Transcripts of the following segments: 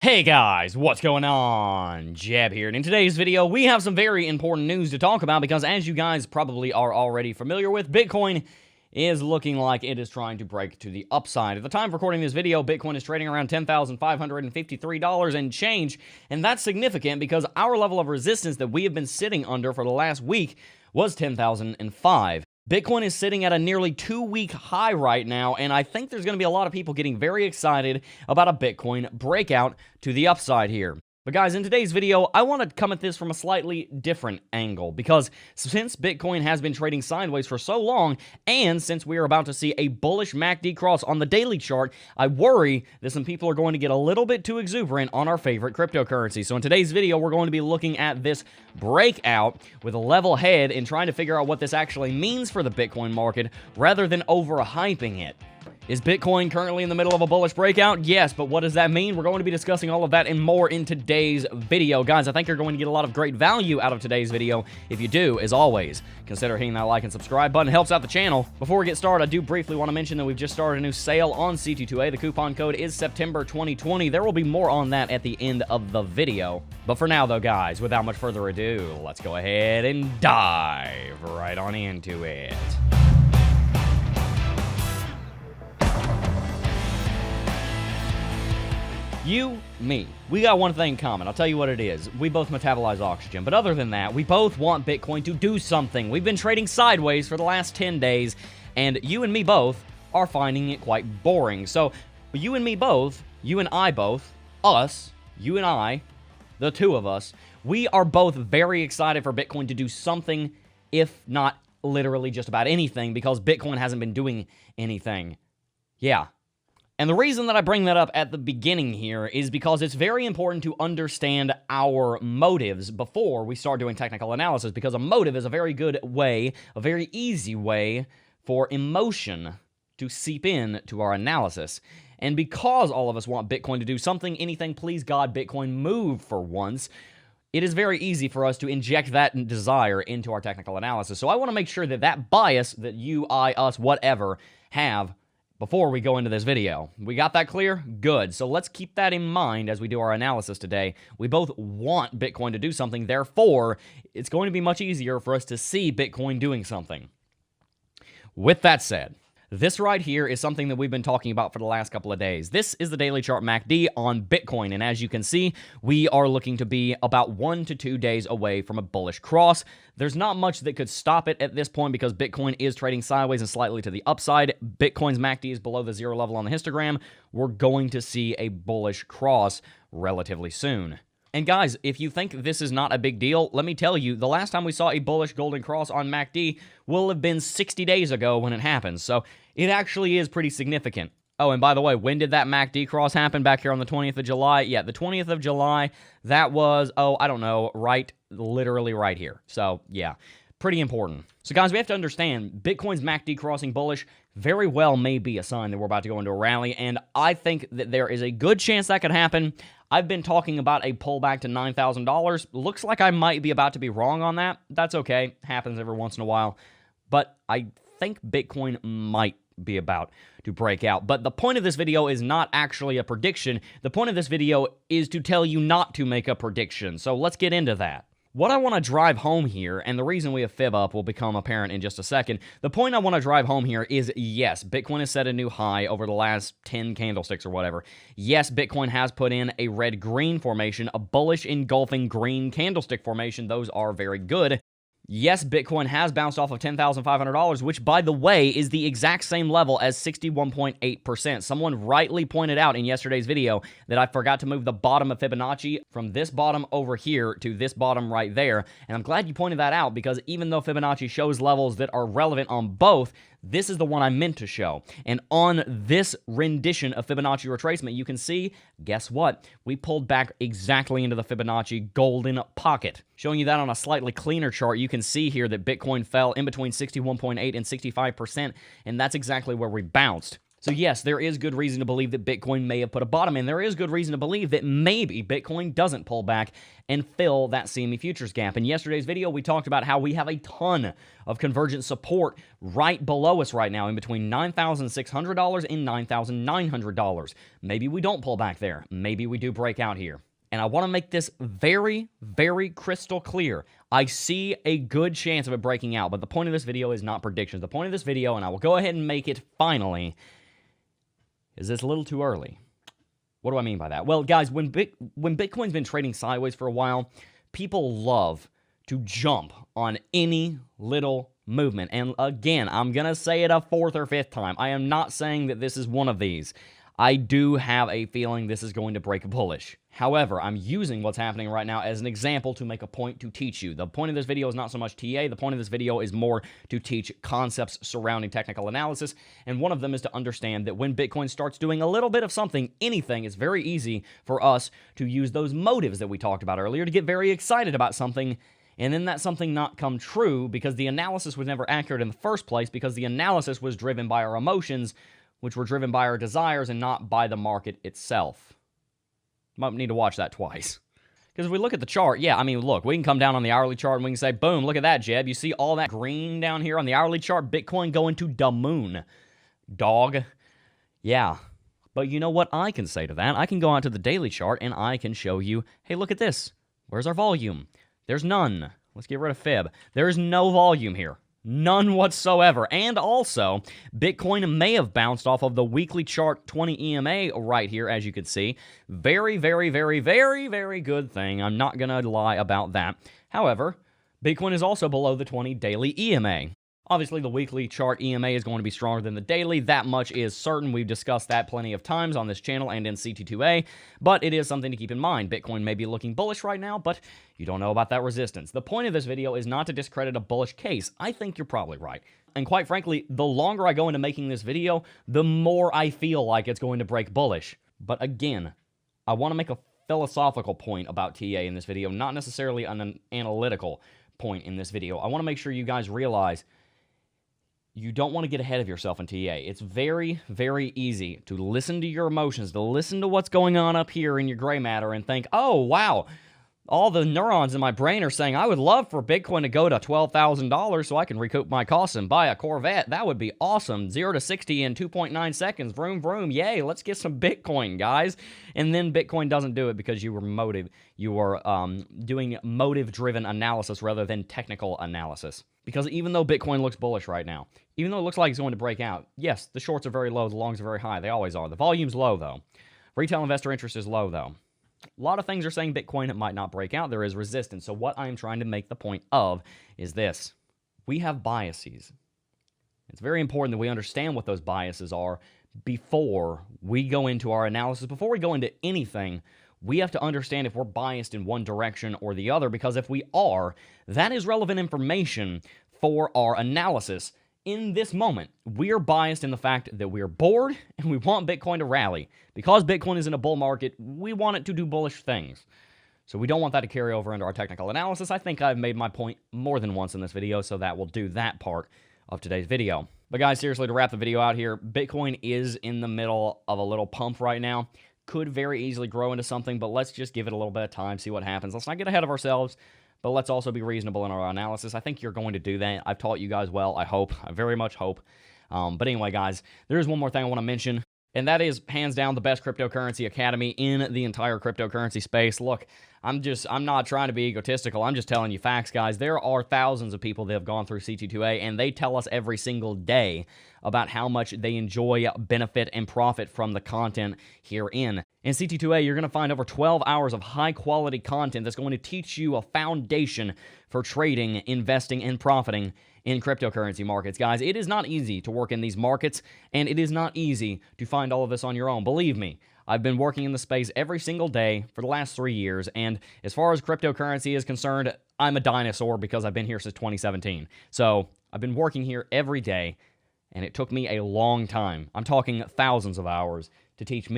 Hey guys, what's going on? Jeb here, and in today's video, we have some very important news to talk about because as you guys probably are already familiar with, Bitcoin is looking like it is trying to break to the upside. At the time of recording this video, Bitcoin is trading around $10,553 and change, and that's significant because our level of resistance that we have been sitting under for the last week was 10,005. Bitcoin is sitting at a nearly 2-week high right now, and I think there's going to be a lot of people getting very excited about a Bitcoin breakout to the upside here. But guys, in today's video, I want to come at this from a slightly different angle, because since Bitcoin has been trading sideways for so long, and since we are about to see a bullish MACD cross on the daily chart, I worry that some people are going to get a little bit too exuberant on our favorite cryptocurrency. So in today's video, we're going to be looking at this breakout with a level head and trying to figure out what this actually means for the Bitcoin market, rather than overhyping it. Is Bitcoin currently in the middle of a bullish breakout? Yes, but what does that mean? We're going to be discussing all of that and more in today's video. Guys, I think you're going to get a lot of great value out of today's video. If you do, as always, consider hitting that like and subscribe button. It helps out the channel. Before we get started, I do briefly want to mention that we've just started a new sale on CT2A. The coupon code is September 2020. There will be more on that at the end of the video. But for now, though, guys, without much further ado, let's go ahead and dive right on into it. You, me, we got one thing in common. I'll tell you what it is. We both metabolize oxygen. But other than that, we both want Bitcoin to do something. We've been trading sideways for the last 10 days, and you and me both are finding it quite boring. So, you and me both, you and I both, us, you and I, the two of us, we are both very excited for Bitcoin to do something, if not literally just about anything, because Bitcoin hasn't been doing anything. Yeah. And the reason that I bring that up at the beginning here is because it's very important to understand our motives before we start doing technical analysis, because a motive is a very good way, a very easy way for emotion to seep in to our analysis. And because all of us want Bitcoin to do something, anything, please God, Bitcoin move for once, it is very easy for us to inject that desire into our technical analysis. So I want to make sure that that bias that you, I, us, whatever, have before we go into this video. We got that clear? Good. So let's keep that in mind as we do our analysis today. We both want Bitcoin to do something, therefore, it's going to be much easier for us to see Bitcoin doing something. With that said, this right here is something that we've been talking about for the last couple of days. This is the daily chart MACD on Bitcoin, and as you can see, we are looking to be about 1 to 2 days away from a bullish cross. There's not much that could stop it at this point because Bitcoin is trading sideways and slightly to the upside. Bitcoin's MACD is below the zero level on the histogram. We're going to see a bullish cross relatively soon. And guys, if you think this is not a big deal, let me tell you, the last time we saw a bullish golden cross on MACD will have been 60 days ago when it happened, so it actually is pretty significant. Oh, and by the way, when did that MACD cross happen? Back here on the 20th of July? Yeah, the 20th of July, that was, I don't know, literally right here. So, yeah, pretty important. So guys, we have to understand, Bitcoin's MACD crossing bullish very well may be a sign that we're about to go into a rally, and I think that there is a good chance that could happen. I've been talking about a pullback to $9,000. Looks like I might be about to be wrong on that. That's okay. Happens every once in a while. But I think Bitcoin might be about to break out. But the point of this video is not actually a prediction. The point of this video is to tell you not to make a prediction. So let's get into that. What I want to drive home here, and the reason we have fib up will become apparent in just a second, the point I want to drive home here is, yes, Bitcoin has set a new high over the last 10 candlesticks or whatever. Yes, Bitcoin has put in a red-green formation, a bullish engulfing green candlestick formation. Those are very good. Yes, Bitcoin has bounced off of $10,500, which, by the way, is the exact same level as 61.8%. Someone rightly pointed out in yesterday's video that I forgot to move the bottom of Fibonacci from this bottom over here to this bottom right there. And I'm glad you pointed that out, because even though Fibonacci shows levels that are relevant on both, this is the one I meant to show. And on this rendition of Fibonacci retracement, you can see, guess what? We pulled back exactly into the Fibonacci golden pocket. Showing you that on a slightly cleaner chart, you can see here that Bitcoin fell in between 61.8 and 65%, and that's exactly where we bounced. So yes, there is good reason to believe that Bitcoin may have put a bottom in. There is good reason to believe that maybe Bitcoin doesn't pull back and fill that CME futures gap. In yesterday's video, we talked about how we have a ton of convergent support right below us right now in between $9,600 and $9,900. Maybe we don't pull back there. Maybe we do break out here. And I want to make this very, very crystal clear. I see a good chance of it breaking out, but the point of this video is not predictions. The point of this video, and I will go ahead and make it finally, is it's a little too early. What do I mean by that? Well, guys, when Bitcoin's been trading sideways for a while, people love to jump on any little movement. And again, I'm going to say it a fourth or fifth time. I am not saying that this is one of these. I do have a feeling this is going to break bullish. However, I'm using what's happening right now as an example to make a point to teach you. The point of this video is not so much TA. The point of this video is more to teach concepts surrounding technical analysis. And one of them is to understand that when Bitcoin starts doing a little bit of something, anything, it's very easy for us to use those motives that we talked about earlier to get very excited about something, and then that something not come true because the analysis was never accurate in the first place, because the analysis was driven by our emotions, which were driven by our desires and not by the market itself. Might need to watch that twice. Because if we look at the chart, yeah, I mean, look, we can come down on the hourly chart and we can say, boom, look at that, Jeb. You see all that green down here on the hourly chart? Bitcoin going to the moon. Dog. Yeah. But you know what I can say to that? I can go out to the daily chart and I can show you, hey, look at this. Where's our volume? There's none. Let's get rid of fib. There is no volume here. None whatsoever. And also, Bitcoin may have bounced off of the weekly chart 20 EMA right here, as you can see. Very, very, very, very, very good thing. I'm not going to lie about that. However, Bitcoin is also below the 20 daily EMA. Obviously, the weekly chart EMA is going to be stronger than the daily. That much is certain. We've discussed that plenty of times on this channel and in CT2A, but it is something to keep in mind. Bitcoin may be looking bullish right now, but you don't know about that resistance. The point of this video is not to discredit a bullish case. I think you're probably right. And quite frankly, the longer I go into making this video, the more I feel like it's going to break bullish. But again, I want to make a philosophical point about TA in this video, not necessarily an analytical point in this video. I want to make sure you guys realize you don't want to get ahead of yourself in TA. It's very, very easy to listen to your emotions, to listen to what's going on up here in your gray matter and think, oh, wow, all the neurons in my brain are saying, I would love for Bitcoin to go to $12,000 so I can recoup my costs and buy a Corvette. That would be awesome. 0 to 60 in 2.9 seconds. Vroom, vroom. Yay, let's get some Bitcoin, guys. And then Bitcoin doesn't do it because you were doing motive-driven analysis rather than technical analysis. Because even though Bitcoin looks bullish right now, even though it looks like it's going to break out, yes, the shorts are very low, the longs are very high. They always are. The volume's low, though. Retail investor interest is low, though. A lot of things are saying Bitcoin might not break out. There is resistance. So what I'm trying to make the point of is this. We have biases. It's very important that we understand what those biases are before we go into our analysis. Before we go into anything, we have to understand if we're biased in one direction or the other, because if we are, that is relevant information for our analysis. In this moment, we are biased in the fact that we are bored and we want Bitcoin to rally. Because Bitcoin is in a bull market, we want it to do bullish things. So we don't want that to carry over into our technical analysis. I think I've made my point more than once in this video, so that will do that part of today's video. But guys, seriously, to wrap the video out here, Bitcoin is in the middle of a little pump right now. Could very easily grow into something, but let's just give it a little bit of time, see what happens. Let's not get ahead of ourselves, but let's also be reasonable in our analysis. I think you're going to do that. I've taught you guys well, I hope. I very much hope. But anyway, guys, there is one more thing I want to mention, and that is hands down the best cryptocurrency academy in the entire cryptocurrency space. Look, I'm not trying to be egotistical. I'm just telling you facts, guys. There are thousands of people that have gone through CT2A, and they tell us every single day about how much they enjoy, benefit, and profit from the content herein. In CT2A, you're going to find over 12 hours of high-quality content that's going to teach you a foundation for trading, investing, and profiting in cryptocurrency markets. Guys, it is not easy to work in these markets, and it is not easy to find all of this on your own. Believe me, I've been working in the space every single day for the last 3 years, and as far as cryptocurrency is concerned, I'm a dinosaur because I've been here since 2017. So I've been working here every day, and it took me a long time. I'm talking thousands of hours to teach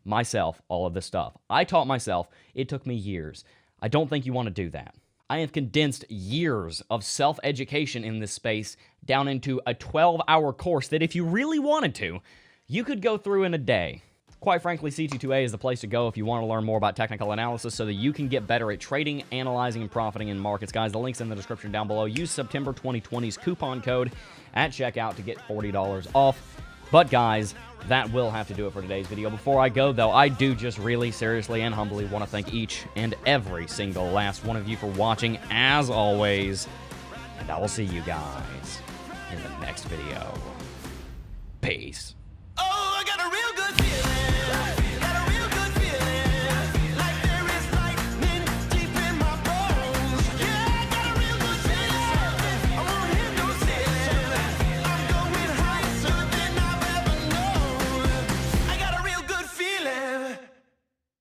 myself, all of this stuff. I taught myself. It took me years. I don't think you want to do that. I have condensed years of self-education in this space down into a 12-hour course that if you really wanted to, you could go through in a day. Quite frankly, CT2A is the place to go if you want to learn more about technical analysis so that you can get better at trading, analyzing, and profiting in markets. Guys, the link's in the description down below. Use September 2020's coupon code at checkout to get $40 off. But guys, that will have to do it for today's video. Before I go, though, I do just really, seriously, and humbly want to thank each and every single last one of you for watching, as always. And I will see you guys in the next video. Peace.